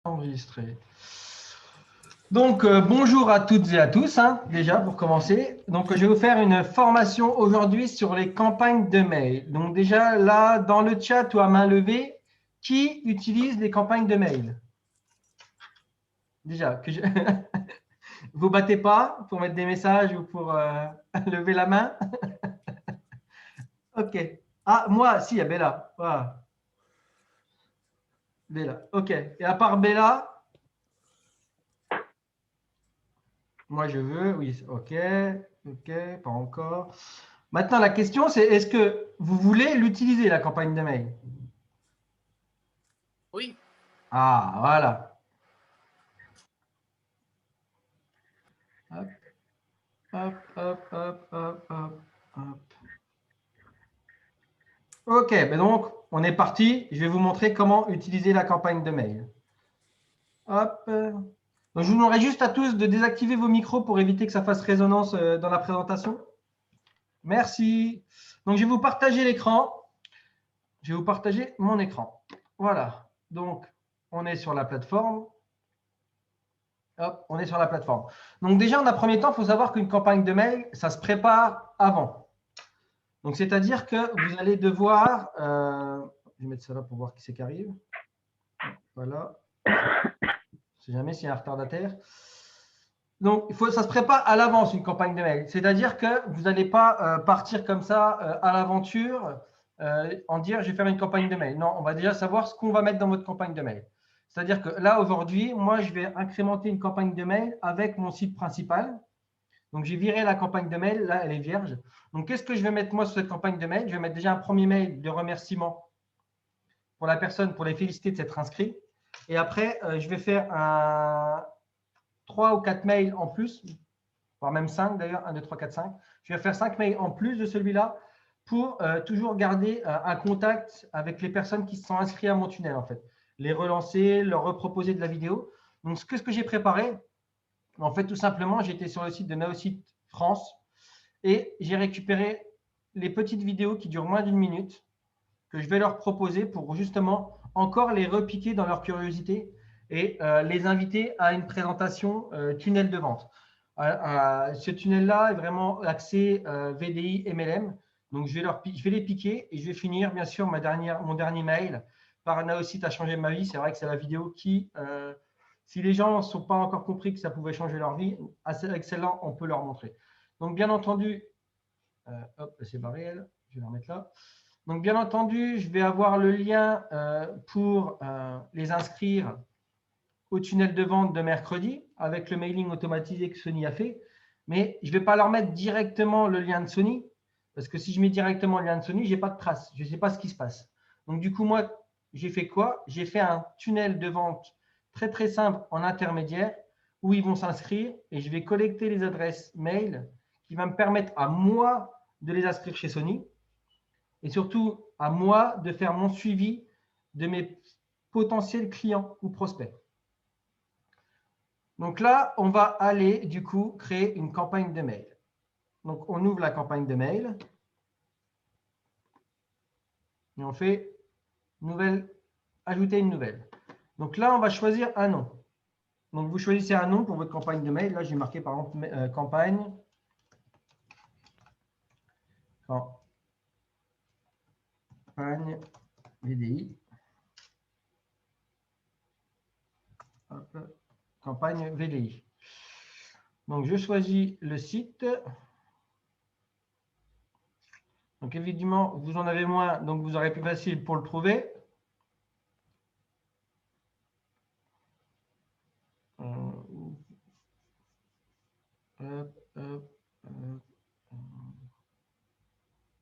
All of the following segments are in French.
Enregistré. Donc, bonjour à toutes et à tous, déjà pour commencer. Donc, je vais vous faire une formation aujourd'hui sur les campagnes de mail. Donc, déjà là, dans le chat ou à main levée, qui utilise les campagnes de mail? Déjà, que je... vous battez pas pour mettre des messages ou pour lever la main? Ok. Ah, moi, si, il y a Bella. Voilà. Bella. Ok. Et à part Bella, moi je veux. Oui, ok. Ok, pas encore. Maintenant, la question, c'est est-ce que vous voulez l'utiliser, la campagne de mail? Oui. Ah, voilà. Hop, hop, hop, hop, hop, hop, hop. OK, ben donc, on est parti. Je vais vous montrer comment utiliser la campagne de mail. Hop. Donc, je vous demanderai juste à tous de désactiver vos micros pour éviter que ça fasse résonance dans la présentation. Merci. Donc, je vais vous partager l'écran. Je vais vous partager mon écran. Voilà. Donc, on est sur la plateforme. Hop, on est sur la plateforme. Donc déjà, en un premier temps, il faut savoir qu'une campagne de mail, ça se prépare avant. Donc, c'est-à-dire que vous allez devoir… je vais mettre ça là pour voir qui c'est qui arrive. Voilà. Je ne sais jamais s'il y a un retardataire. Donc, ça se prépare à l'avance, une campagne de mail. C'est-à-dire que vous n'allez pas partir comme ça à l'aventure en dire je vais faire une campagne de mail. Non, on va déjà savoir ce qu'on va mettre dans votre campagne de mail. C'est-à-dire que là, aujourd'hui, moi, je vais incrémenter une campagne de mail avec mon site principal. Donc, j'ai viré la campagne de mail. Là, elle est vierge. Donc, qu'est-ce que je vais mettre moi sur cette campagne de mail? Je vais mettre déjà un premier mail de remerciement pour la personne, pour les féliciter de s'être inscrit. Et après, je vais faire 3 ou 4 mails en plus, voire même 5 d'ailleurs, 1, 2, 3, 4, 5. Je vais faire 5 mails en plus de celui-là pour toujours garder un contact avec les personnes qui se sont inscrites à mon tunnel, en fait. Les relancer, leur reproposer de la vidéo. Donc, ce que j'ai préparé, en fait, tout simplement, j'étais sur le site de Naosite France et j'ai récupéré les petites vidéos qui durent moins d'une minute que je vais leur proposer pour justement encore les repiquer dans leur curiosité et les inviter à une présentation tunnel de vente. Ce tunnel-là est vraiment axé VDI MLM. Donc, je vais les piquer et je vais finir, bien sûr, mon dernier mail par Naosite a changé ma vie. C'est vrai que c'est la vidéo qui, si les gens ne sont pas encore compris que ça pouvait changer leur vie, avec celle-là, on peut leur montrer. Donc, bien entendu, hop, c'est barré, elle. Je vais la remettre là. Donc, bien entendu, je vais avoir le lien pour les inscrire au tunnel de vente de mercredi avec le mailing automatisé que Sony a fait. Mais je ne vais pas leur mettre directement le lien de Sony parce que si je mets directement le lien de Sony, je n'ai pas de trace. Je ne sais pas ce qui se passe. Donc, du coup, moi, j'ai fait quoi? J'ai fait un tunnel de vente très, très simple en intermédiaire où ils vont s'inscrire et je vais collecter les adresses mail qui va me permettre à moi de les inscrire chez Sony et surtout à moi de faire mon suivi de mes potentiels clients ou prospects. Donc là, on va aller du coup créer une campagne de mail. Donc on ouvre la campagne de mail et on fait nouvelle, ajouter une nouvelle. Donc là, on va choisir un nom. Donc vous choisissez un nom pour votre campagne de mail. Là, j'ai marqué par exemple campagne. Campagne VDI. Hop, campagne VDI. Donc je choisis le site. Donc évidemment, vous en avez moins, donc vous aurez plus facile pour le trouver.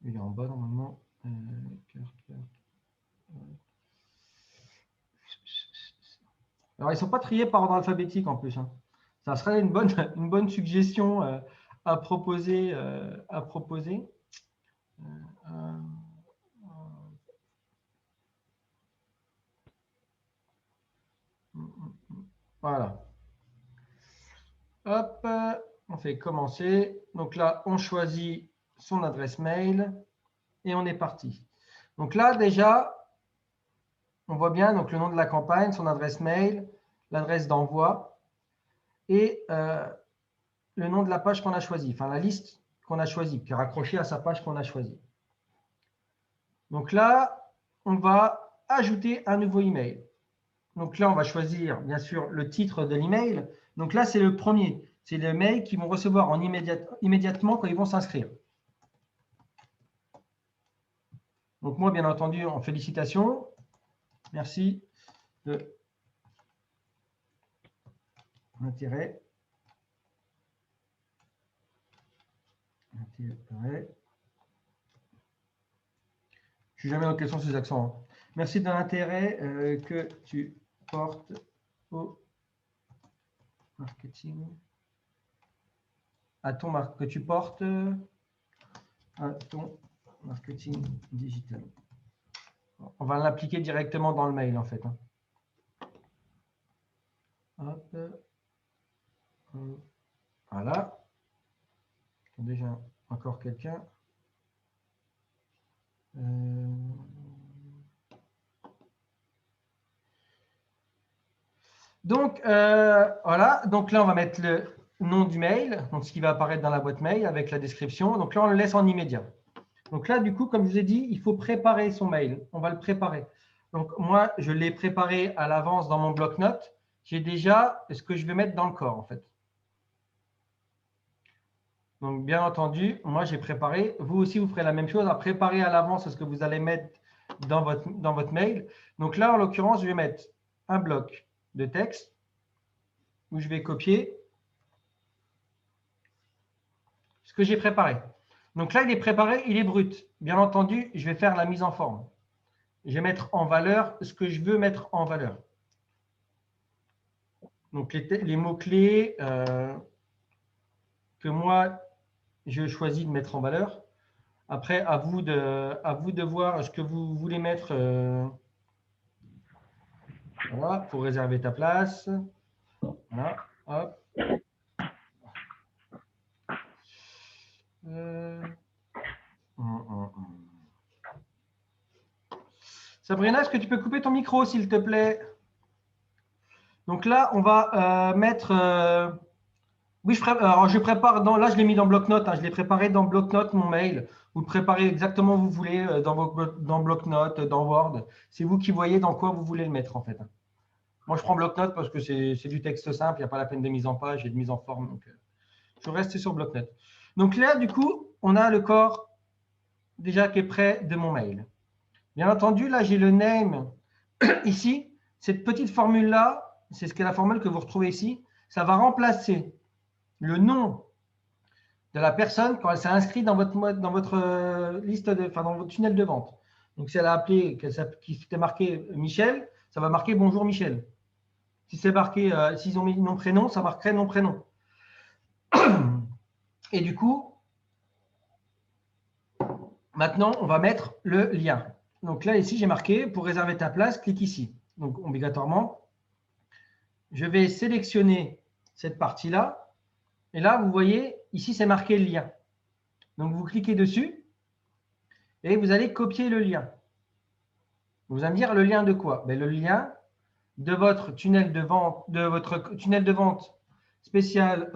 Il est en bas normalement. Alors ils ne sont pas triés par ordre alphabétique en plus. Ça serait une bonne suggestion à proposer. Voilà. Hop, on fait commencer. Donc là, on choisit son adresse mail et on est parti. Donc là, déjà, on voit bien donc, le nom de la campagne, son adresse mail. l'adresse d'envoi et le nom de la page qu'on a choisie, enfin la liste qu'on a choisie, qui est raccrochée à sa page qu'on a choisie. Donc là, on va ajouter un nouveau email. Donc là, on va choisir, bien sûr, le titre de l'email. Donc là, c'est le premier. C'est le mail qu'ils vont recevoir immédiatement quand ils vont s'inscrire. Donc moi, bien entendu, en félicitations. Merci de l'intérêt. Je ne suis jamais dans quels sont ces accents. Hein. Merci de l'intérêt que tu portes au marketing. Que tu portes à ton marketing digital. On va l'appliquer directement dans le mail, en fait. Hein. Hop. Voilà. Déjà, encore quelqu'un. Donc, voilà. Donc là, on va mettre le nom du mail, donc ce qui va apparaître dans la boîte mail avec la description. Donc là, on le laisse en immédiat. Donc là, du coup, comme je vous ai dit, il faut préparer son mail. On va le préparer. Donc moi, je l'ai préparé à l'avance dans mon bloc-notes. J'ai déjà ce que je vais mettre dans le corps, en fait. Donc, bien entendu, moi, j'ai préparé. Vous aussi, vous ferez la même chose, à préparer à l'avance ce que vous allez mettre dans votre mail. Donc là, en l'occurrence, je vais mettre un bloc de texte où je vais copier ce que j'ai préparé. Donc là, il est préparé, il est brut. Bien entendu, je vais faire la mise en forme. Je vais mettre en valeur ce que je veux mettre en valeur. Donc, les mots-clés que moi, je choisis de mettre en valeur. Après, à vous de voir ce que vous voulez mettre. Voilà, pour réserver ta place. Voilà, hop. Sabrina, est-ce que tu peux couper ton micro, s'il te plaît? Donc là, on va mettre… oui, alors je prépare là, je l'ai mis dans bloc-notes. Hein, je l'ai préparé dans bloc-notes, mon mail. Vous le préparez exactement où vous voulez, dans bloc-notes, dans Word. C'est vous qui voyez dans quoi vous voulez le mettre, en fait. Moi, je prends bloc-notes parce que c'est du texte simple. Il n'y a pas la peine de mise en page et de mise en forme. Donc, je reste sur bloc-notes. Donc là, du coup, on a le corps déjà qui est prêt de mon mail. Bien entendu, là, j'ai le name ici. Cette petite formule-là, c'est ce qu'est la formule que vous retrouvez ici. Ça va remplacer le nom de la personne quand elle s'est inscrite dans votre liste, dans votre tunnel de vente. Donc, si elle a appelé, qui était marqué Michel, ça va marquer bonjour Michel. Si c'est marqué, s'ils ont mis nom prénom, ça marquerait nom prénom. Et du coup, maintenant, on va mettre le lien. Donc là, ici, j'ai marqué pour réserver ta place, clique ici. Donc, obligatoirement, je vais sélectionner cette partie-là. Et là, vous voyez, ici, c'est marqué lien. Donc, vous cliquez dessus et vous allez copier le lien. Vous allez me dire le lien de quoi? Ben, le lien de votre tunnel de vente, spécial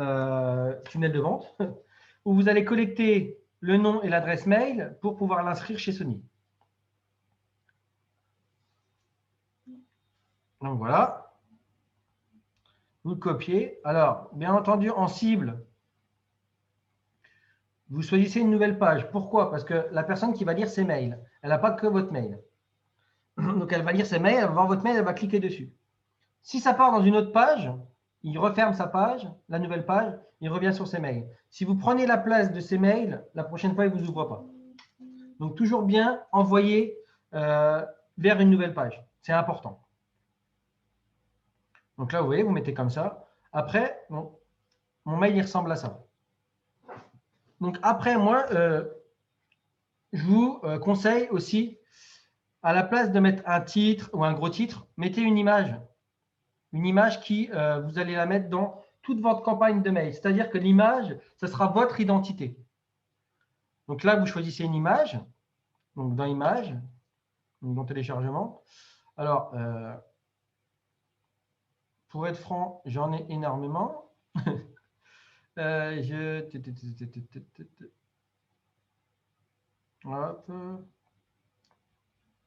tunnel de vente, où vous allez collecter le nom et l'adresse mail pour pouvoir l'inscrire chez Sony. Donc voilà, vous le copiez. Alors, bien entendu, en cible, vous choisissez une nouvelle page. Pourquoi? Parce que la personne qui va lire ses mails, elle n'a pas que votre mail. Donc, elle va lire ses mails, elle va voir votre mail, elle va cliquer dessus. Si ça part dans une autre page, il referme sa page, la nouvelle page, il revient sur ses mails. Si vous prenez la place de ses mails, la prochaine fois, il ne vous ouvre pas. Donc, toujours bien envoyer vers une nouvelle page. C'est important. Donc là, vous voyez, vous mettez comme ça. Après, bon, mon mail, il ressemble à ça. Donc après, moi, je vous conseille aussi, à la place de mettre un titre ou un gros titre, mettez une image. Une image qui, vous allez la mettre dans toute votre campagne de mail. C'est-à-dire que l'image, ce sera votre identité. Donc là, vous choisissez une image. Donc dans Images, donc dans Téléchargement. Alors, pour être franc, j'en ai énormément. Hop.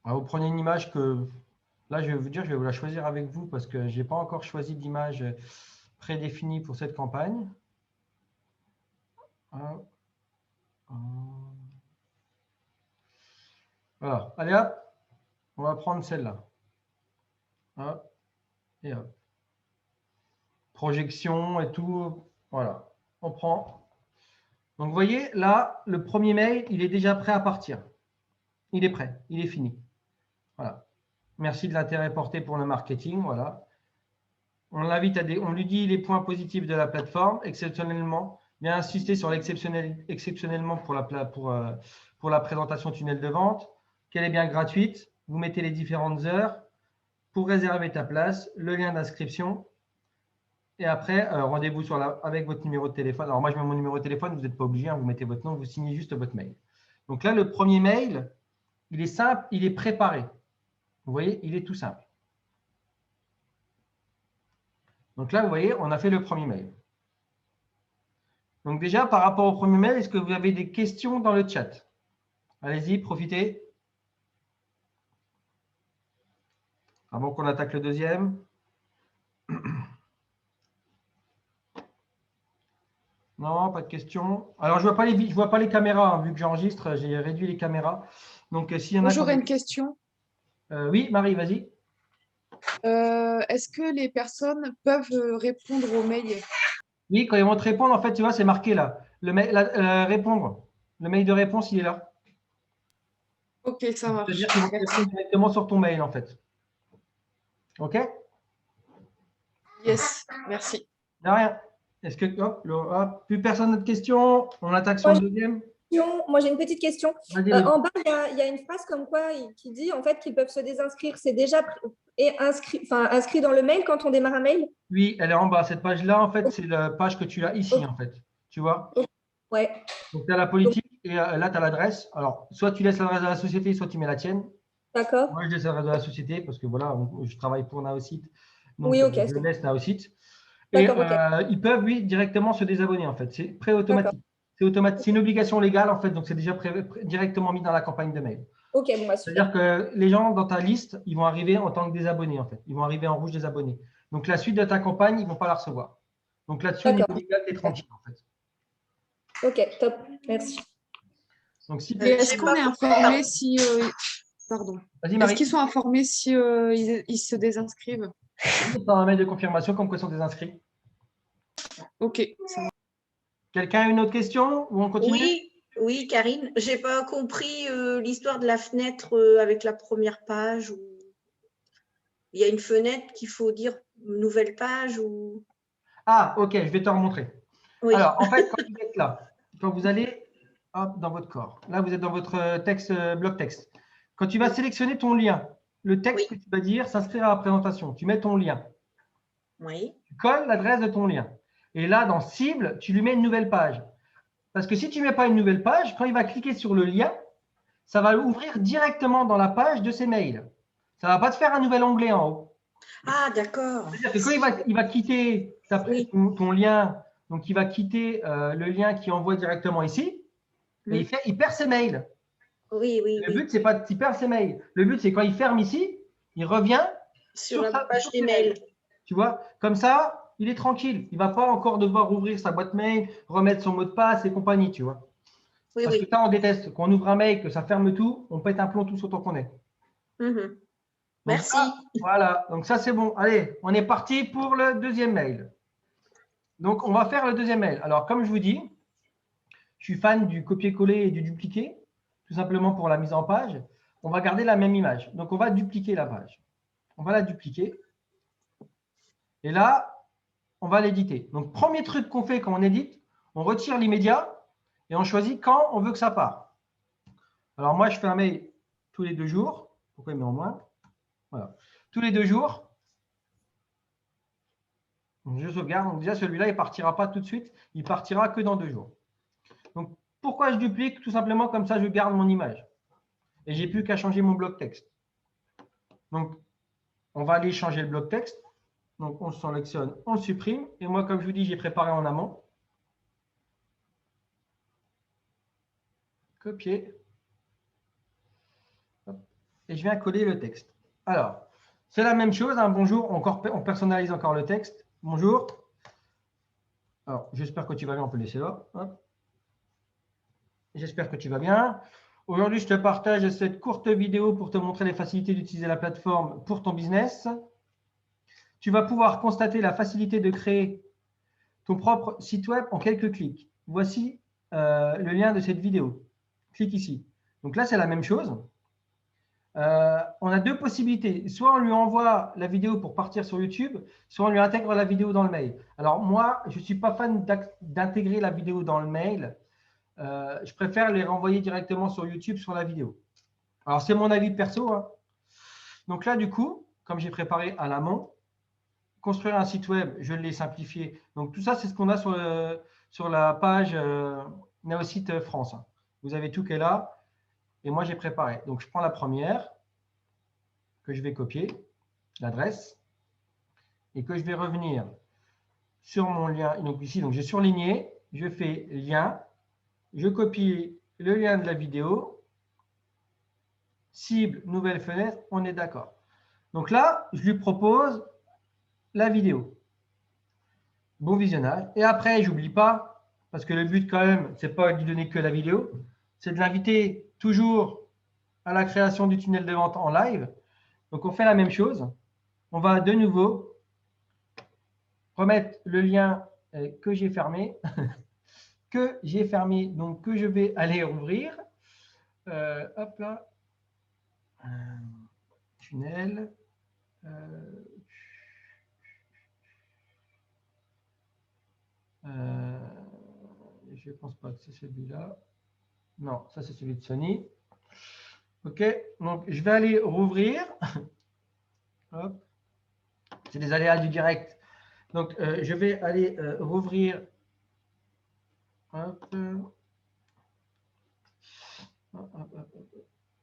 Alors, vous prenez une image que, là, je vais vous dire, je vais vous la choisir avec vous parce que je n'ai pas encore choisi d'image prédéfinie pour cette campagne. Voilà, allez hop, on va prendre celle-là. Hop, et hop. Projection et tout, voilà, on prend. Donc, vous voyez, là, le premier mail, il est déjà prêt à partir. Il est prêt, il est fini. Voilà. Merci de l'intérêt porté pour le marketing. Voilà. On l'invite on lui dit les points positifs de la plateforme, exceptionnellement. Bien insister sur exceptionnellement pour la présentation tunnel de vente, qu'elle est bien gratuite. Vous mettez les différentes heures pour réserver ta place, le lien d'inscription. Et après, rendez-vous avec votre numéro de téléphone. Alors, moi, je mets mon numéro de téléphone. Vous n'êtes pas obligé. Hein, vous mettez votre nom, vous signez juste votre mail. Donc là, le premier mail, il est simple, il est préparé. Vous voyez, il est tout simple. Donc là, vous voyez, on a fait le premier mail. Donc déjà, par rapport au premier mail, est-ce que vous avez des questions dans le chat? Allez-y, profitez. Avant qu'on attaque le deuxième. Non, pas de questions. Alors, je ne vois pas les caméras, hein, vu que j'enregistre, j'ai réduit les caméras. Donc, s'il y en a. J'aurais une question. Oui, Marie, vas-y. Est-ce que les personnes peuvent répondre aux mails? Oui, quand ils vont te répondre, en fait, tu vois, c'est marqué là. Répondre. Le mail de réponse, il est là. Ok, ça marche. C'est-à-dire qu'ils vont te répondre directement sur ton mail, en fait. OK? Yes, merci. De rien. Est-ce que, plus personne n'a de questions? On attaque sur le deuxième? Moi, j'ai une petite question. En bas, il y a une phrase comme quoi qui dit en fait qu'ils peuvent se désinscrire. C'est déjà inscrit dans le mail quand on démarre un mail? Oui, elle est en bas. Cette page-là, en fait, c'est la page que tu as ici, en fait. Tu vois? Ouais. Donc, tu as la politique et là, tu as l'adresse. Alors, soit tu laisses l'adresse de la société, soit tu mets la tienne. D'accord. Moi, je laisse l'adresse de la société parce que voilà, je travaille pour Naocite. Donc, oui, ok. je laisse Naocite. Et ils peuvent, oui, directement se désabonner, en fait. C'est pré-automatique. C'est une obligation légale, en fait. Donc, c'est déjà directement mis dans la campagne de mail. Ok, bon, bah, super. C'est-à-dire que les gens dans ta liste, ils vont arriver en tant que désabonnés, en fait. Ils vont arriver en rouge désabonnés. Donc, la suite de ta campagne, ils ne vont pas la recevoir. Donc, là-dessus, au niveau légal, tu es tranquille, en fait. Ok, top. Merci. Donc, si est-ce qu'on est informé si… Pardon. Est-ce qu'ils sont informés si ils se désinscrivent? Dans un mail de confirmation comme quoi ils sont désinscrits. Ok, ça va. Quelqu'un a une autre question ou on continue? Oui, Karine. Je n'ai pas compris l'histoire de la fenêtre avec la première page. Il y a une fenêtre qu'il faut dire nouvelle page ou… Ah, ok, je vais te remontrer. Oui. Alors, en fait, quand vous êtes là, quand vous allez dans votre corps, là, vous êtes dans votre texte, bloc texte. Quand tu vas sélectionner ton lien, le texte que tu vas dire s'inscrire à la présentation, tu mets ton lien. Oui. Tu colles l'adresse de ton lien. Et là, dans cible, tu lui mets une nouvelle page. Parce que si tu ne mets pas une nouvelle page, quand il va cliquer sur le lien, ça va ouvrir directement dans la page de ses mails. Ça ne va pas te faire un nouvel onglet en haut. Ah, d'accord. C'est-à-dire que quand il va quitter ton lien, donc il va quitter le lien qui envoie directement ici, et il perd ses mails. Oui. Le but, c'est pas qu'il perd ses mails. Le but, c'est quand il ferme ici, il revient sur la page des mails. Tu vois, comme ça, il est tranquille. Il ne va pas encore devoir ouvrir sa boîte mail, remettre son mot de passe et compagnie, tu vois. Parce que ça, on déteste. Quand on ouvre un mail, que ça ferme tout, on pète un plomb tout autant qu'on est. Merci. Ça, voilà, donc ça, c'est bon. Allez, on est parti pour le deuxième mail. Donc, on va faire le deuxième mail. Alors, comme je vous dis, je suis fan du copier-coller et du dupliquer, tout simplement pour la mise en page. On va garder la même image. Donc, on va dupliquer la page. On va la dupliquer. Et là, on va l'éditer. Donc, premier truc qu'on fait quand on édite, on retire l'immédiat et on choisit quand on veut que ça part. Alors, moi, je fais un mail tous les 2 jours. Pourquoi il met en moins? Voilà. Tous les 2 jours. Donc, je sauvegarde. Donc, déjà, celui-là, il ne partira pas tout de suite. Il partira que dans 2 jours. Donc, pourquoi je duplique? Tout simplement, comme ça, je garde mon image. Et je n'ai plus qu'à changer mon bloc texte. Donc, on va aller changer le bloc texte. Donc, on le sélectionne, on le supprime. Et moi, comme je vous dis, j'ai préparé en amont. Copier. Hop. Et je viens coller le texte. Alors, c'est la même chose. Hein. Bonjour, on personnalise encore le texte. Bonjour. Alors, j'espère que tu vas bien. On peut laisser là. J'espère que tu vas bien. Aujourd'hui, je te partage cette courte vidéo pour te montrer les facilités d'utiliser la plateforme pour ton business. Tu vas pouvoir constater la facilité de créer ton propre site web en quelques clics. Voici le lien de cette vidéo. Clique ici. Donc là, c'est la même chose. On a deux possibilités. Soit on lui envoie la vidéo pour partir sur YouTube, soit on lui intègre la vidéo dans le mail. Alors moi, je ne suis pas fan d'intégrer la vidéo dans le mail. Je préfère les renvoyer directement sur YouTube sur la vidéo. Alors, c'est mon avis perso. Hein. Donc là, du coup, comme j'ai préparé à l'amont, construire un site web, je l'ai simplifié. Donc, tout ça, c'est ce qu'on a sur la page Neosite France. Vous avez tout qui est là. Et moi, j'ai préparé. Donc, je prends la première que je vais copier, l'adresse, et que je vais revenir sur mon lien. Donc, ici, j'ai surligné, je fais lien, je copie le lien de la vidéo, cible, nouvelle fenêtre, on est d'accord. Donc là, je lui propose la vidéo. Bon visionnage. Et après, je n'oublie pas, parce que le but quand même, ce n'est pas de lui donner que la vidéo, c'est de l'inviter toujours à la création du tunnel de vente en live. Donc, on fait la même chose. On va de nouveau remettre le lien que j'ai fermé, donc que je vais aller ouvrir. Hop là. Tunnel. Je ne pense pas que c'est celui-là. Non, ça c'est celui de Sony. OK, donc je vais aller rouvrir. C'est des aléas du direct. Donc, je vais aller rouvrir. Hop.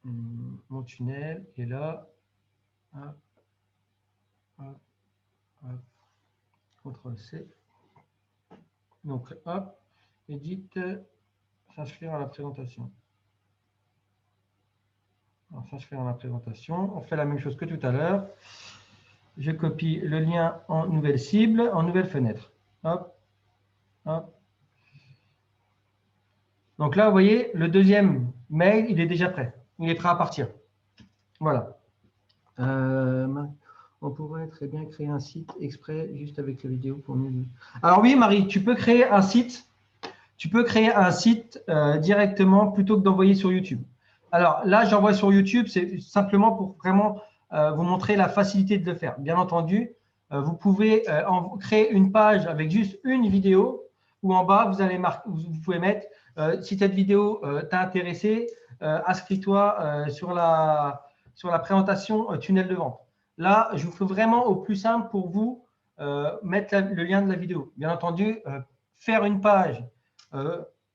Mon tunnel est là. Hop. Hop. Hop. CTRL-C. Donc, hop, edit, s'inscrire à la présentation. Alors, s'inscrire à la présentation. On fait la même chose que tout à l'heure. Je copie le lien en nouvelle cible, en nouvelle fenêtre. Hop, hop. Donc là, vous voyez, le deuxième mail, il est déjà prêt. Il est prêt à partir. Voilà. On pourrait très bien créer un site exprès juste avec la vidéo pour nous. Alors oui, Marie, tu peux créer un site. Tu peux créer un site directement plutôt que d'envoyer sur YouTube. Alors là, j'envoie sur YouTube, c'est simplement pour vraiment vous montrer la facilité de le faire. Bien entendu, vous pouvez créer une page avec juste une vidéo où en bas, vous pouvez mettre si cette vidéo t'a intéressé, inscris-toi sur la présentation tunnel de vente. Là, je vous fais vraiment au plus simple pour vous mettre le lien de la vidéo. Bien entendu, faire une page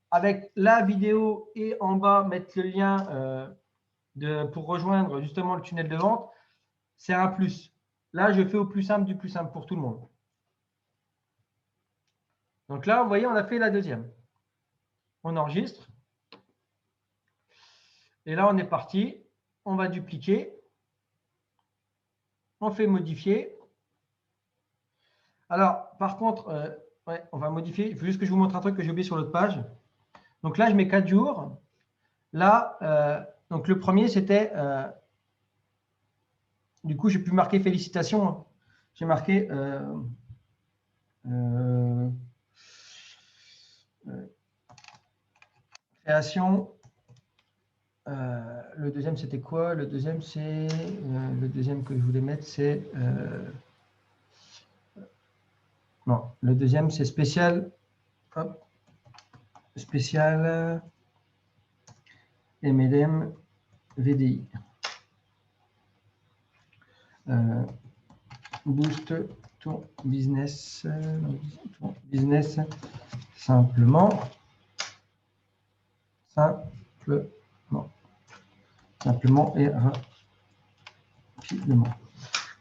avec la vidéo et en bas, mettre le lien pour rejoindre justement le tunnel de vente, c'est un plus. Là, je fais au plus simple du plus simple pour tout le monde. Donc là, vous voyez, on a fait la deuxième. On enregistre. Et là, on est parti. On va dupliquer. On fait modifier. Alors, par contre, ouais, on va modifier. Il faut juste que je vous montre un truc que j'ai oublié sur l'autre page. Donc là, je mets 4 jours. Là, donc le premier, c'était… du coup, j'ai pu marquer félicitations. J'ai marqué… création. Le deuxième, c'était quoi? Le deuxième, c'est… le deuxième que je voulais mettre, c'est… non, le deuxième, c'est spécial. Hop. Spécial MLM VDI. Boost ton business simplement. Simplement et rapidement.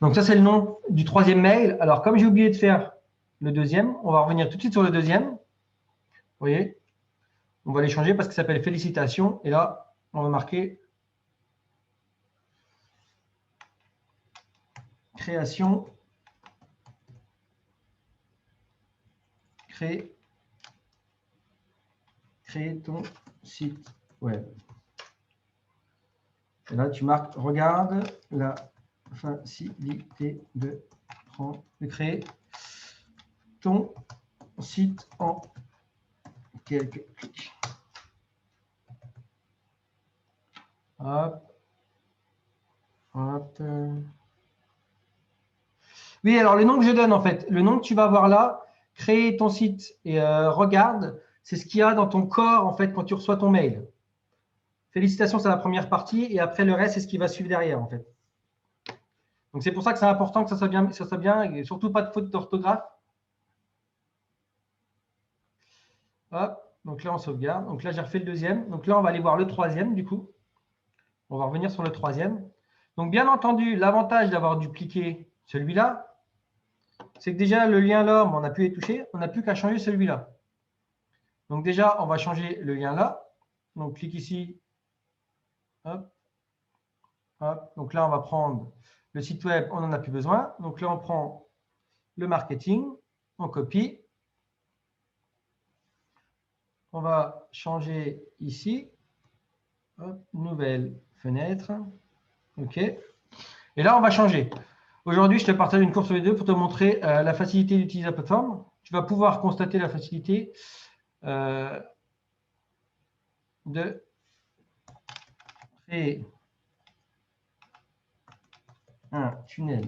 Donc ça, c'est le nom du troisième mail. Alors, comme j'ai oublié de faire le deuxième, on va revenir tout de suite sur le deuxième. Vous voyez, on va les changer parce qu'il s'appelle félicitations. Et là, on va marquer création. Créer ton site web. Et là, tu marques, regarde la facilité de créer ton site en quelques clics. Hop. Hop. Oui, alors le nom que je donne, en fait, le nom que tu vas voir là, créer ton site et regarde, c'est ce qu'il y a dans ton corps, en fait, quand tu reçois ton mail. Félicitations, c'est la première partie, et après, le reste, c'est ce qui va suivre derrière, en fait. Donc, c'est pour ça que c'est important que ça soit bien, et surtout pas de faute d'orthographe. Hop, donc là, on sauvegarde. Donc là, j'ai refait le deuxième. Donc là, on va aller voir le troisième, du coup. On va revenir sur le troisième. Donc, bien entendu, l'avantage d'avoir dupliqué celui-là, c'est que déjà, le lien là, on n'a plus à y toucher. On n'a plus qu'à changer celui-là. Donc, déjà, on va changer le lien là. Donc, clique ici. Hop. Hop. Donc là, on va prendre le site web. On n'en a plus besoin. Donc là, on prend le marketing. On copie. On va changer ici. Hop, nouvelle fenêtre. OK. Et là, on va changer. Aujourd'hui, je te partage une course vidéo pour te montrer la facilité d'utiliser la plateforme. Tu vas pouvoir constater la facilité de créer un tunnel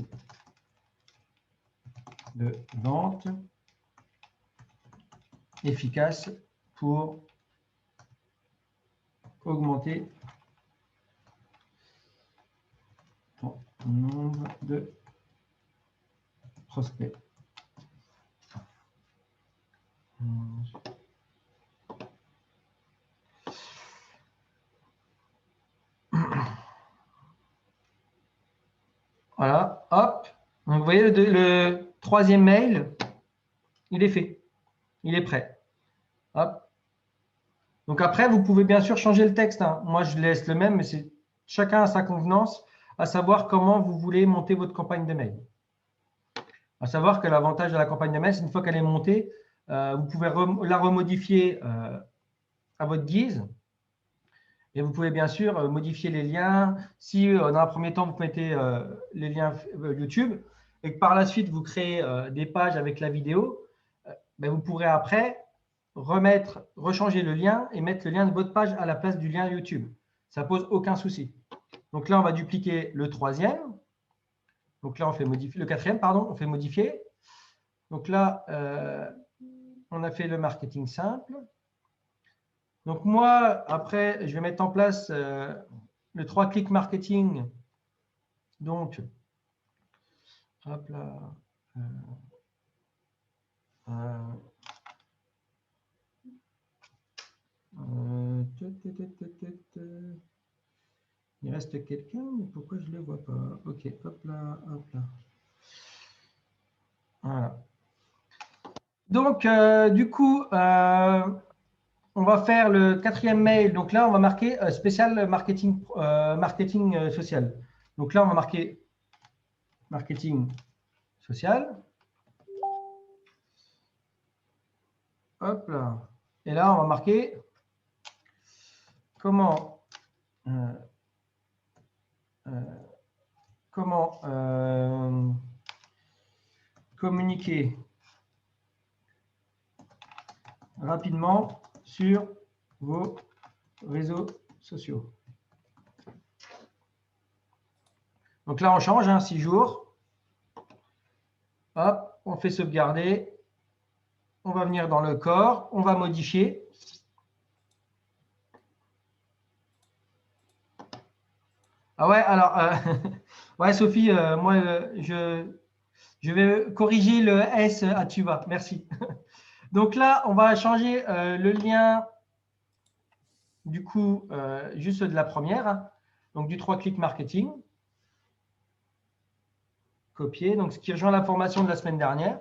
de vente efficace pour augmenter ton nombre de prospects. Voilà, hop. Donc, vous voyez, le troisième mail, il est fait. Il est prêt. Hop. Donc, après, vous pouvez bien sûr changer le texte. Hein. Moi, je laisse le même, mais c'est chacun à sa convenance, à savoir comment vous voulez monter votre campagne de mail. À savoir que l'avantage de la campagne de mail, c'est une fois qu'elle est montée, vous pouvez la remodifier à votre guise. Et vous pouvez bien sûr modifier les liens. Si dans un premier temps, vous mettez les liens YouTube et que par la suite, vous créez des pages avec la vidéo, ben, vous pourrez après rechanger le lien et mettre le lien de votre page à la place du lien YouTube. Ça ne pose aucun souci. Donc là, on va dupliquer le troisième. Donc là, on fait modifier le quatrième, pardon, on fait modifier. Donc là, on a fait le marketing simple. Donc moi, après, je vais mettre en place le 3-clic marketing. Donc, hop là. Il reste quelqu'un, mais pourquoi je ne le vois pas? Ok, hop là, hop là. Voilà. Donc, du coup, on va faire le quatrième mail. Donc là, on va marquer spécial marketing, marketing social. Donc là, on va marquer marketing social. Hop là. Et là, on va marquer comment communiquer rapidement sur vos réseaux sociaux. Donc là, on change, hein, 6 jours. Hop, on fait sauvegarder. On va venir dans le corps, on va modifier. Ah ouais, alors, ouais, Sophie, moi, je vais corriger le S à tu vas. Merci. Donc là, on va changer le lien, du coup, juste de la première, hein, donc du 3-clic marketing. Copier. Donc, ce qui rejoint la formation de la semaine dernière.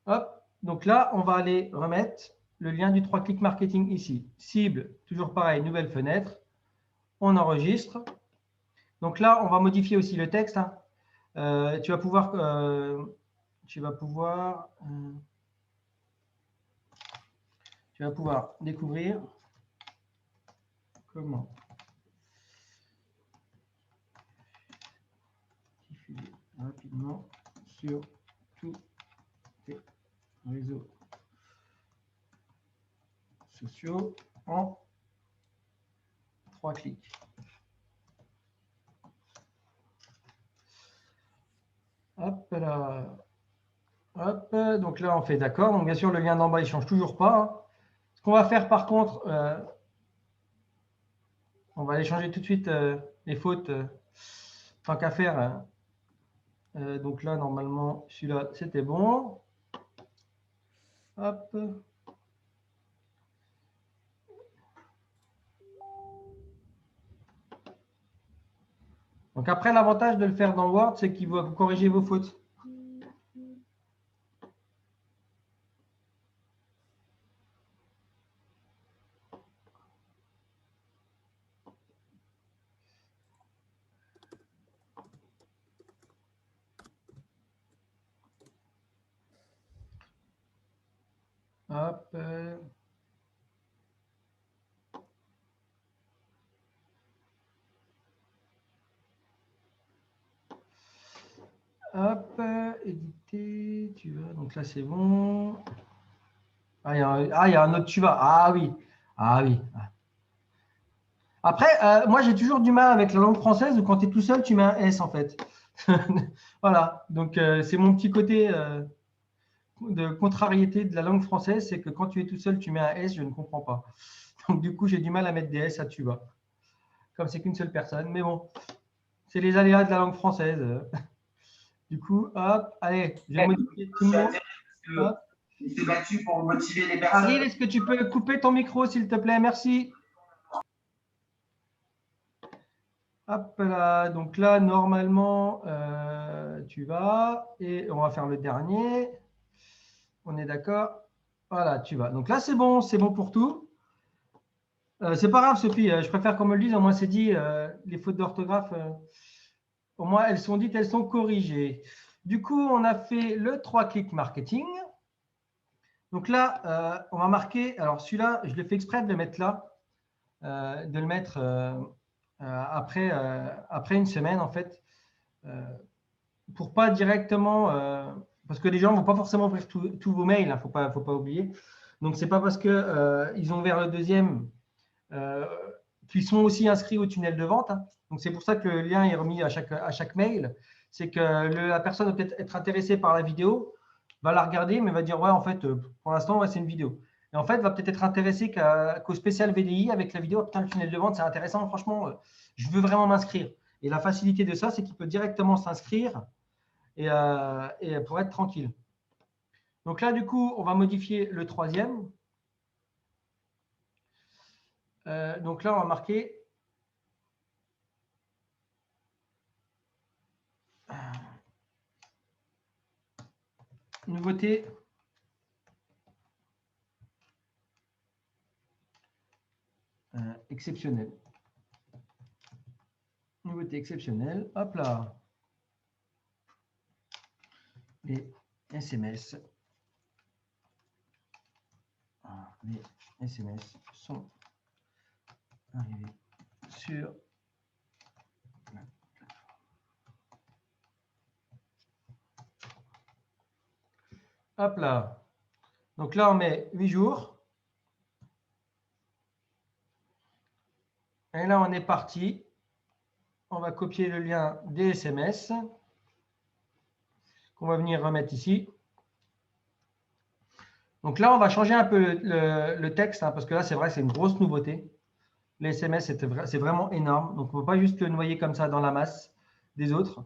Hop. Donc là, on va aller remettre le lien du 3 clics marketing ici. Cible, toujours pareil, nouvelle fenêtre. On enregistre. Donc là, on va modifier aussi le texte. Hein. Tu vas pouvoir découvrir comment diffuser rapidement sur tous les réseaux sociaux en 3 clics. Hop là. Hop, donc là, on fait d'accord. Donc, bien sûr, le lien d'en bas, il ne change toujours pas. Hein. Ce qu'on va faire, par contre, on va aller changer tout de suite les fautes, tant qu'à faire. Hein. Donc là, normalement, celui-là, c'était bon. Hop. Donc après, l'avantage de le faire dans Word, c'est qu'il va vous corriger vos fautes. Hop. Hop, éditer, tu vas. Donc là, c'est bon. Ah, il y a un autre tu vas. Ah oui. Ah oui. Après, moi, j'ai toujours du mal avec la langue française où quand tu es tout seul, tu mets un S en fait. Voilà. Donc, c'est mon petit côté de contrariété de la langue française, c'est que quand tu es tout seul, tu mets un S, je ne comprends pas. Donc, du coup, j'ai du mal à mettre des S à tu vas. Comme c'est qu'une seule personne. Mais bon, c'est les aléas de la langue française. Du coup, hop, allez, je vais modifier tout le monde. Il s'est battu pour motiver les personnes. Ariel, est-ce que tu peux couper ton micro, s'il te plaît? Merci. Hop là, donc là, normalement, tu vas. Et on va faire le dernier. On est d'accord? Voilà, tu vas. Donc là, c'est bon pour tout. C'est pas grave, Sophie, je préfère qu'on me le dise, au moins c'est dit, les fautes d'orthographe, au moins elles sont dites, elles sont corrigées. Du coup, on a fait le 3 clics marketing. Donc là, on va marquer, alors celui-là, je l'ai fait exprès de le mettre là, de le mettre après une semaine en fait, pour pas directement, parce que les gens ne vont pas forcément ouvrir tous vos mails, il ne faut pas oublier. Donc, ce n'est pas parce qu'ils ont ouvert le deuxième qu'ils sont aussi inscrits au tunnel de vente. Hein. Donc, c'est pour ça que le lien est remis à chaque mail. C'est que la personne va peut-être être intéressée par la vidéo, va la regarder, mais va dire, ouais, en fait, pour l'instant, ouais, c'est une vidéo. Et en fait, va peut-être être intéressé qu'au spécial VDI avec la vidéo. Putain, le tunnel de vente, c'est intéressant. Franchement, je veux vraiment m'inscrire. Et la facilité de ça, c'est qu'il peut directement s'inscrire et pour être tranquille. Donc là, du coup, on va modifier le troisième. Donc là, on va marquer nouveauté exceptionnelle. Nouveauté exceptionnelle. Hop là. Les SMS. Les SMS sont arrivés sur la plateforme. Hop là. Donc là, on met 8 jours. Et là, on est parti. On va copier le lien des SMS qu'on va venir remettre ici. Donc là, on va changer un peu le texte, hein, parce que là, c'est vrai, c'est une grosse nouveauté. Les SMS, c'est vraiment énorme. Donc, on ne peut pas juste le noyer comme ça dans la masse des autres.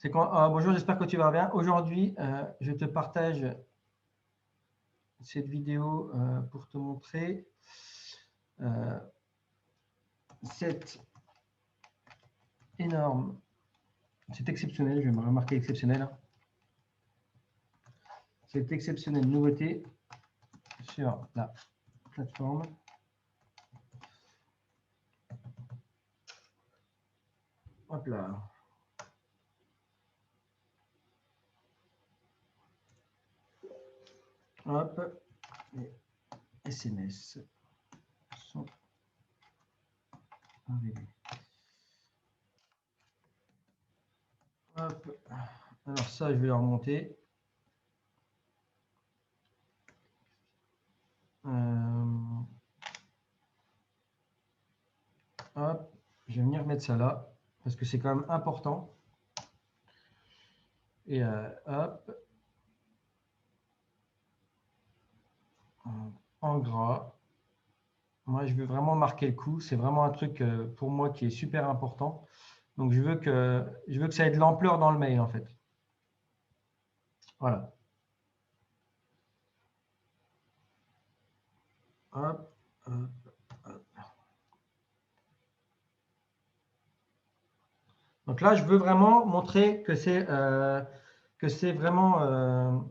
Bonjour, j'espère que tu vas bien. Aujourd'hui, je te partage cette vidéo pour te montrer cette énorme C'est exceptionnel, je vais me remarquer exceptionnel. C'est exceptionnel, nouveauté sur la plateforme. Hop là. Hop. Les SMS sont arrivés. Hop. Alors ça, je vais le remonter. Hop. Je vais venir mettre ça là, parce que c'est quand même important. Et hop. En gras. Moi, je veux vraiment marquer le coup. C'est vraiment un truc pour moi qui est super important. Donc, je veux que ça ait de l'ampleur dans le mail, en fait. Voilà. Hop, hop, hop. Donc là, je veux vraiment montrer que c'est vraiment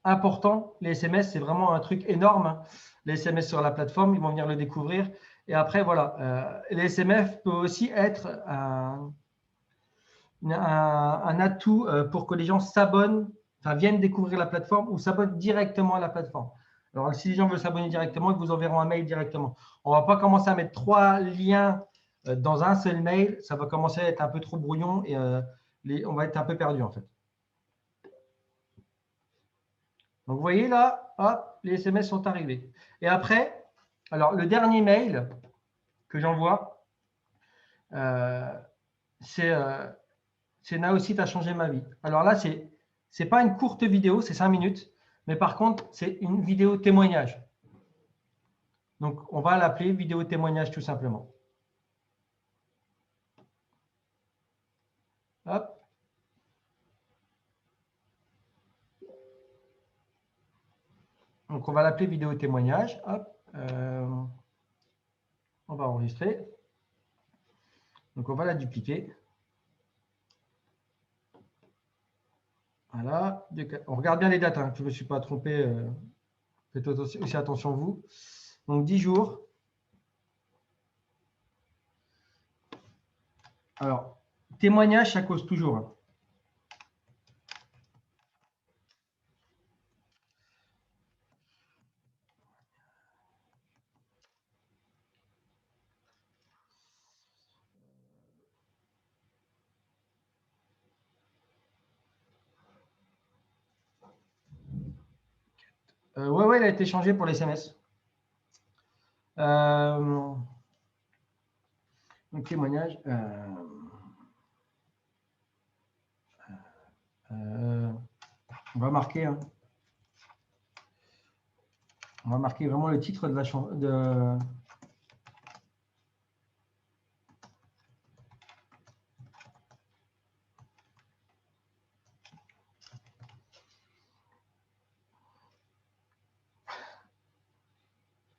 important. Les SMS, c'est vraiment un truc énorme. Les SMS sur la plateforme, ils vont venir le découvrir. Et après, voilà, les SMS peuvent aussi être un atout pour que les gens s'abonnent, enfin viennent découvrir la plateforme ou s'abonnent directement à la plateforme. Alors, si les gens veulent s'abonner directement, ils vous enverront un mail directement. On ne va pas commencer à mettre 3 liens dans un seul mail. Ça va commencer à être un peu trop brouillon et on va être un peu perdu en fait. Donc, vous voyez là, hop, les SMS sont arrivés. Et après, alors le dernier mail que j'envoie, c'est Naosit a changé ma vie. Alors là, ce n'est pas une courte vidéo, c'est 5 minutes, mais par contre, c'est une vidéo témoignage. Donc, on va l'appeler vidéo témoignage tout simplement. Hop. Donc, on va l'appeler vidéo témoignage. Hop. On va enregistrer. Donc, on va la dupliquer. Voilà. On regarde bien les dates, hein, que je ne me suis pas trompé. Faites aussi attention vous. Donc, 10 jours. Alors, témoignage, ça cause toujours. Hein. Ouais, elle a été changée pour les SMS. Donc, témoignage. On va marquer. Hein. On va marquer vraiment le titre de la chanson.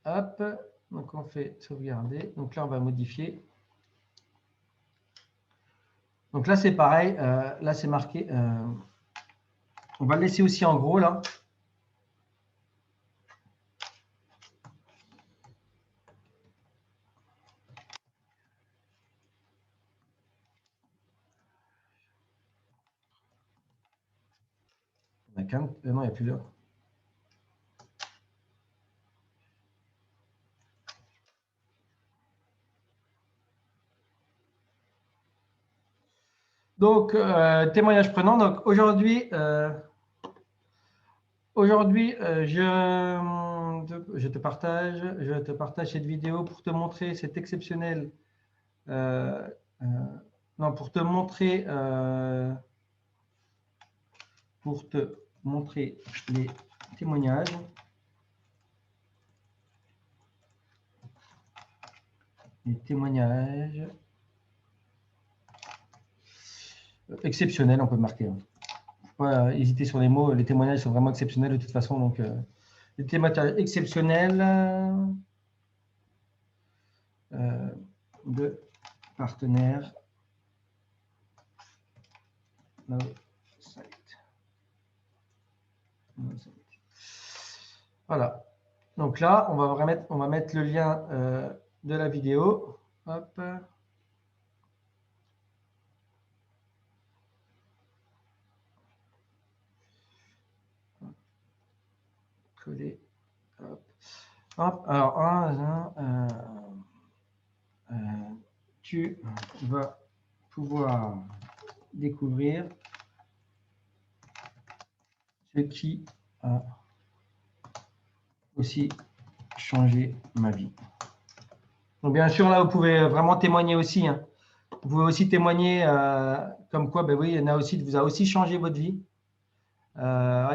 Hop, donc on fait sauvegarder. Donc là, on va modifier. Donc là, c'est pareil. Là, c'est marqué. On va le laisser aussi en gros, là. On a qu'un. Non, il n'y a plus d'heure. Donc, témoignage prenant. Donc, aujourd'hui, je te partage cette vidéo pour te montrer cet exceptionnel. Non, pour te montrer les témoignages. Les témoignages exceptionnels, on peut marquer. Il ne faut pas hésiter sur les mots. Les témoignages sont vraiment exceptionnels de toute façon. Donc, les témoignages exceptionnels de partenaires Voilà. Donc là, on va mettre le lien de la vidéo. Hop. Coller. Hop. Hop. Alors, tu vas pouvoir découvrir ce qui a aussi changé ma vie. Donc, bien sûr, là, vous pouvez vraiment témoigner aussi. Hein. Vous pouvez aussi témoigner comme quoi, ben oui, il y en a aussi, vous a aussi changé votre vie.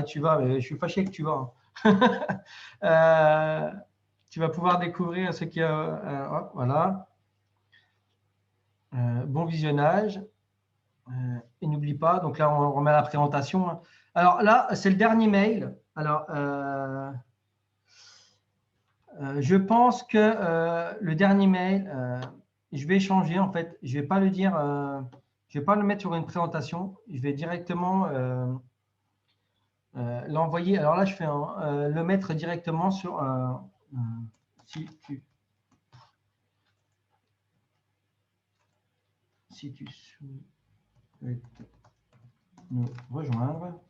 Tu vas, mais je suis fâché que tu vas. Hein. Tu vas pouvoir découvrir ce qui a. Voilà. Bon visionnage. Et n'oublie pas, donc là, on remet la présentation. Hein. Alors là, c'est le dernier mail. Alors, je pense que le dernier mail, je vais changer en fait. Je ne vais pas le dire, je ne vais pas le mettre sur une présentation. Je vais directement l'envoyer. Alors là, je fais le mettre directement sur si tu souhaites nous rejoindre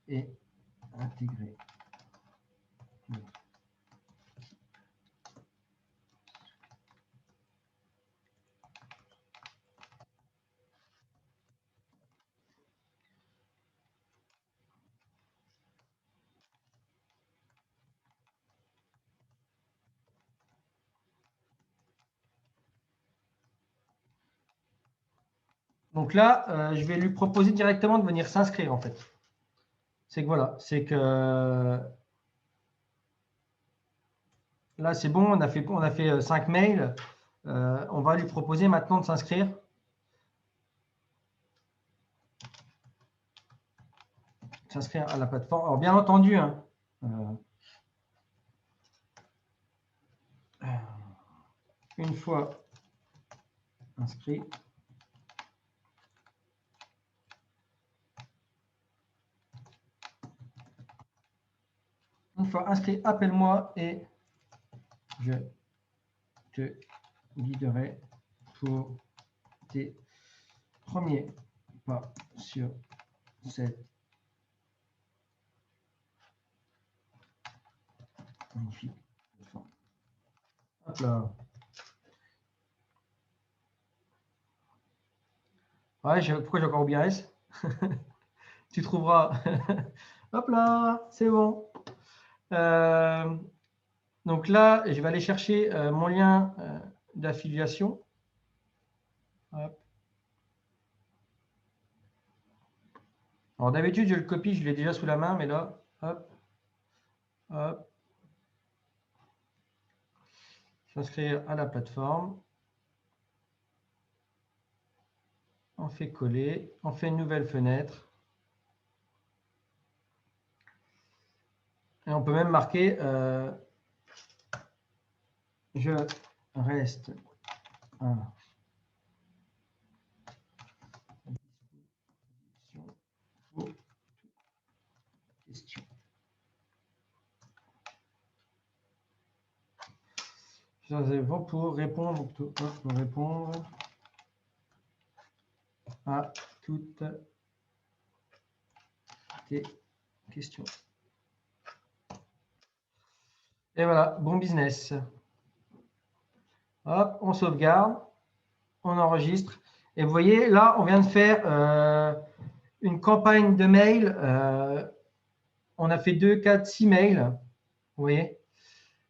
et intégrer. Donc là, je vais lui proposer directement de venir s'inscrire en fait. C'est que voilà, c'est que là c'est bon, on a fait 5 mails. On va lui proposer maintenant de s'inscrire. S'inscrire à la plateforme. Alors bien entendu, hein, une fois inscrit, appelle-moi et je te guiderai pour tes premiers pas sur cette magnifique plateforme. Hop là. Ouais, pourquoi j'ai encore oublié S? Tu trouveras. Hop là, c'est bon. Donc là, je vais aller chercher mon lien d'affiliation. Alors d'habitude, je le copie, je l'ai déjà sous la main, mais là, hop, hop. S'inscrire à la plateforme. On fait coller, on fait une nouvelle fenêtre. Et on peut même marquer je reste à disposition pour questions. Pour répondre à toutes tes questions. Et voilà, bon business. Hop, on sauvegarde, on enregistre. Et vous voyez, là, on vient de faire une campagne de mail. On a fait 2, 4, 6 mails. Vous voyez,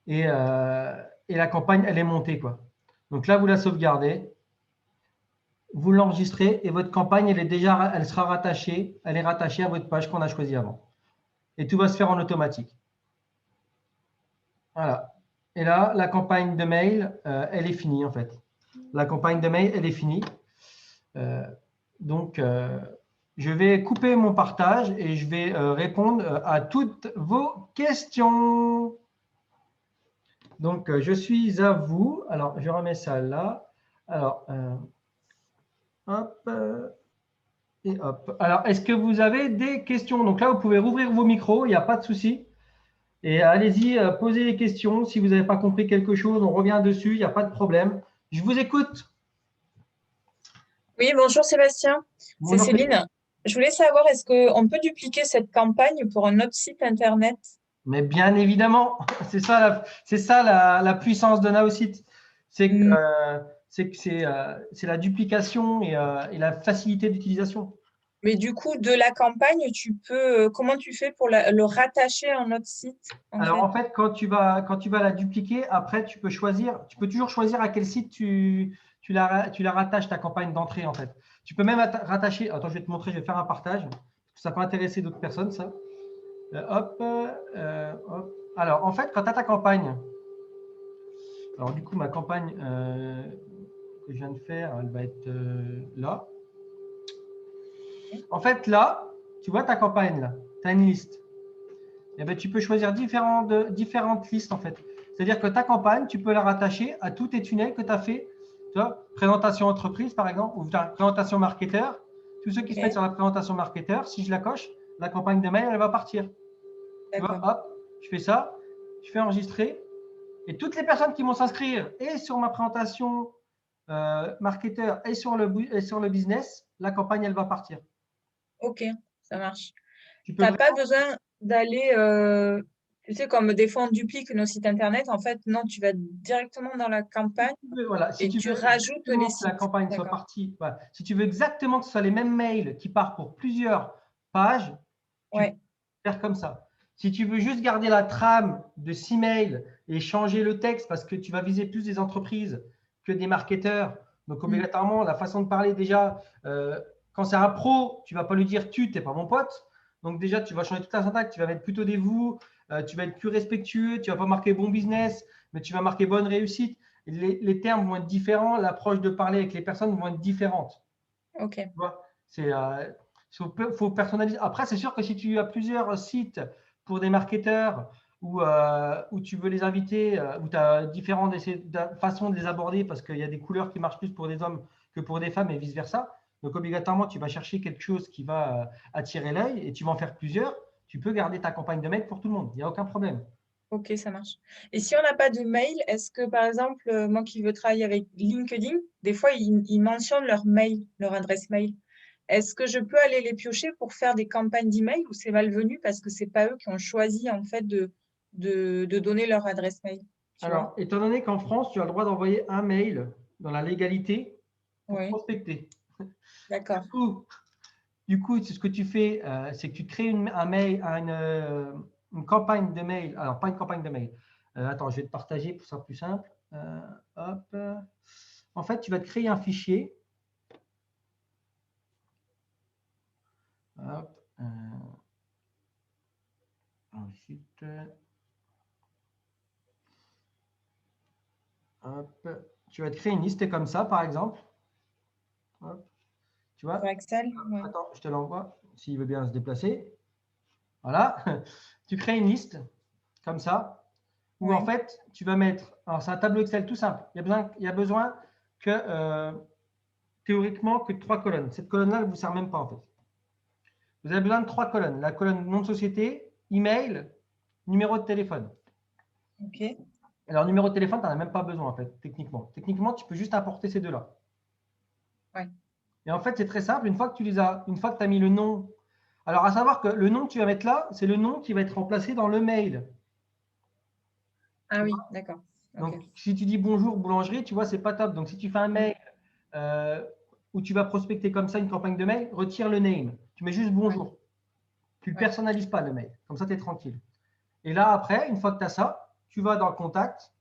et la campagne, elle est montée, quoi. Donc là, vous la sauvegardez, vous l'enregistrez et votre campagne, elle sera rattachée, elle est rattachée à votre page qu'on a choisie avant. Et tout va se faire en automatique. Voilà. Et là, la campagne de mail, elle est finie en fait. La campagne de mail, elle est finie. Donc, je vais couper mon partage et je vais répondre à toutes vos questions. Donc, je suis à vous. Alors, je remets ça là. Alors, Hop. Et hop. Alors, est-ce que vous avez des questions? Donc là, vous pouvez rouvrir vos micros, il n'y a pas de souci. Et allez-y, posez des questions. Si vous n'avez pas compris quelque chose, on revient dessus, il n'y a pas de problème. Je vous écoute. Oui, bonjour Sébastien. C'est Céline. Je voulais savoir, est-ce qu'on peut dupliquer cette campagne pour un autre site internet? Mais bien évidemment, c'est ça la puissance de Naosite. C'est la duplication et la facilité d'utilisation. Mais du coup, de la campagne, comment tu fais pour le rattacher à un autre site En fait, quand tu vas la dupliquer, après, tu peux toujours choisir à quel site tu la rattaches, ta campagne d'entrée, en fait. Tu peux même rattacher. Attends, je vais te montrer, je vais faire un partage. Ça peut intéresser d'autres personnes, ça. Hop. Alors, en fait, quand tu as ta campagne, alors du coup, ma campagne que je viens de faire, elle va être là. En fait, là, tu vois ta campagne, là, tu as une liste. Et bien, tu peux choisir différentes listes, en fait. C'est-à-dire que ta campagne, tu peux la rattacher à tous tes tunnels que tu as fait. Tu vois, présentation entreprise, par exemple, ou présentation marketeur. Tous ceux qui se mettent sur la présentation marketeur, si je la coche, la campagne de mail, elle va partir. Tu vois, hop, je fais ça, je fais enregistrer. Et toutes les personnes qui vont s'inscrire et sur ma présentation marketeur et sur le business, la campagne, elle va partir. Ok, ça marche. Tu n'as pas besoin d'aller, tu sais, comme des fois on duplique nos sites internet, en fait, non, tu vas directement dans la campagne et tu rajoutes les sites. Que la campagne soit partie. Voilà. Si tu veux exactement que ce soit les mêmes mails qui partent pour plusieurs pages, tu peux faire comme ça. Si tu veux juste garder la trame de 6 mails et changer le texte parce que tu vas viser plus des entreprises que des marketeurs, donc obligatoirement, la façon de parler déjà, quand c'est un pro, tu ne vas pas lui dire tu n'es pas mon pote. Donc déjà, tu vas changer toute la syntaxe, tu vas mettre plutôt des vous, tu vas être plus respectueux, tu ne vas pas marquer bon business, mais tu vas marquer bonne réussite. Les termes vont être différents, l'approche de parler avec les personnes vont être différentes. Ok. Tu vois, faut personnaliser. Après, c'est sûr que si tu as plusieurs sites pour des marketeurs où tu veux les inviter, où tu as différentes façons de les aborder parce qu'il y a des couleurs qui marchent plus pour des hommes que pour des femmes et vice-versa. Donc, obligatoirement, tu vas chercher quelque chose qui va attirer l'œil et tu vas en faire plusieurs. Tu peux garder ta campagne de mail pour tout le monde. Il n'y a aucun problème. Ok, ça marche. Et si on n'a pas de mail, est-ce que, par exemple, moi qui veux travailler avec LinkedIn, des fois, ils mentionnent leur mail, leur adresse mail. Est-ce que je peux aller les piocher pour faire des campagnes d'email ou c'est malvenu parce que ce n'est pas eux qui ont choisi, en fait, de donner leur adresse mail? Alors, étant donné qu'en France, tu as le droit d'envoyer un mail dans la légalité pour prospecter. D'accord. Du coup, ce que tu fais, c'est que tu crées une campagne de mail. Alors, pas une campagne de mail. Attends, je vais te partager pour que ça soit plus simple. Hop. En fait, tu vas te créer un fichier. Hop. Ensuite, hop. Tu vas te créer une liste comme ça, par exemple. Hop. Tu vois? Excel, Attends, je te l'envoie s'il veut bien se déplacer. Voilà. Tu crées une liste comme ça où en fait, tu vas mettre. Alors, c'est un tableau Excel tout simple. Il y a besoin que théoriquement que de 3 colonnes. Cette colonne-là, elle ne vous sert même pas en fait. Vous avez besoin de 3 colonnes. La colonne nom de société, email, numéro de téléphone. Ok. Alors, numéro de téléphone, tu n'en as même pas besoin en fait, techniquement. Techniquement, tu peux juste importer ces deux-là. Ouais. Et en fait, c'est très simple. Une fois que tu as mis le nom. Alors, à savoir que le nom que tu vas mettre là, c'est le nom qui va être remplacé dans le mail. Ah oui, d'accord. Donc, si tu dis bonjour boulangerie, tu vois, c'est pas top. Donc, si tu fais un mail où tu vas prospecter comme ça une campagne de mail, retire le name. Tu mets juste bonjour. Tu ne le personnalises pas le mail. Comme ça, tu es tranquille. Et là, après, une fois que tu as ça, tu vas dans le contact.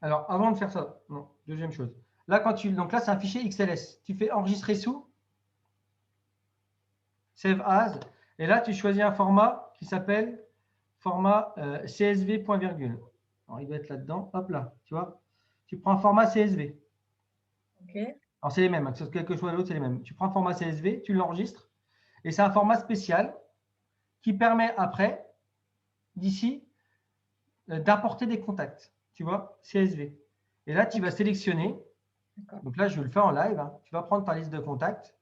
Alors, avant de faire ça, non, deuxième chose. Là, donc là, c'est un fichier XLS. Tu fais enregistrer sous, save as. Et là, tu choisis un format qui s'appelle format CSV point virgule. Alors, il doit être là-dedans. Hop là, tu vois. Tu prends un format CSV. Ok. Alors, c'est les mêmes. Que ce soit quelque chose ou l'autre, c'est les mêmes. Tu prends un format CSV, tu l'enregistres. Et c'est un format spécial qui permet après, d'ici, d'apporter des contacts. Tu vois, CSV. Et là, tu vas sélectionner Donc là, je le fais en live. Hein. Tu vas prendre ta liste de contacts.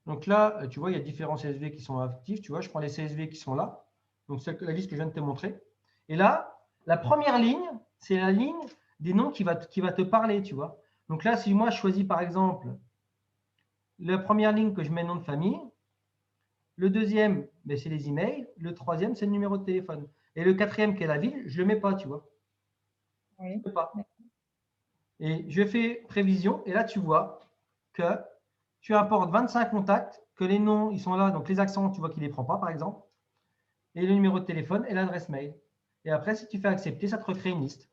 Donc là, tu vois, il y a différents CSV qui sont actifs. Tu vois, je prends les CSV qui sont là. Donc, c'est la liste que je viens de te montrer. Et là, la première ligne, c'est la ligne des noms qui va te parler, tu vois. Donc là, si moi, je choisis, par exemple, la première ligne que je mets nom de famille, le deuxième, ben, c'est les emails. Le troisième, c'est le numéro de téléphone. Et le quatrième, qui est la ville, je ne le mets pas, tu vois. Oui. Je ne peux pas. Et je fais prévision. Et là, tu vois que tu importes 25 contacts, que les noms, ils sont là. Donc, les accents, tu vois qu'il ne les prend pas, par exemple. Et le numéro de téléphone et l'adresse mail. Et après, si tu fais accepter, ça te recrée une liste.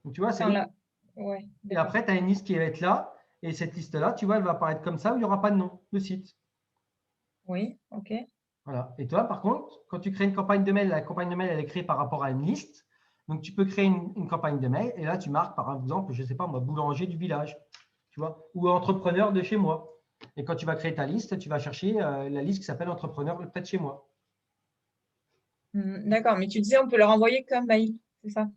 Donc, tu vois, c'est là. Ouais, et après, tu as une liste qui va être là. Et cette liste-là, tu vois, elle va apparaître comme ça où il n'y aura pas de nom, le site. Oui, OK. Voilà. Et toi, par contre, quand tu crées une campagne de mail, la campagne de mail, elle est créée par rapport à une liste. Donc, tu peux créer une campagne de mail. Et là, tu marques, par exemple, je ne sais pas, moi, boulanger du village. Tu vois, ou entrepreneur de chez moi. Et quand tu vas créer ta liste, tu vas chercher la liste qui s'appelle entrepreneur peut-être chez moi. D'accord, mais tu disais on peut leur envoyer qu'un mail, c'est ça?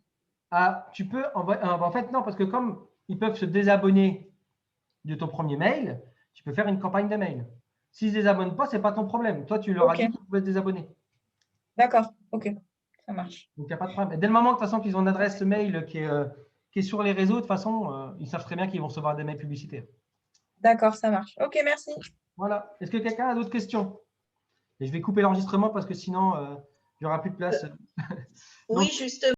Ah, tu peux envoyer. En fait, non, parce que comme ils peuvent se désabonner de ton premier mail, tu peux faire une campagne de mail. S'ils ne se désabonnent pas, ce n'est pas ton problème. Toi, tu leur as dit qu'ils pouvaient se désabonner. D'accord, OK, ça marche. Donc, il n'y a pas de problème. Et dès le moment de toute façon qu'ils ont une adresse mail qui est sur les réseaux, de toute façon, ils savent très bien qu'ils vont recevoir des mails publicitaires. D'accord, ça marche. OK, merci. Voilà. Est-ce que quelqu'un a d'autres questions? Et je vais couper l'enregistrement parce que sinon, il n'y aura plus de place. Oui, justement.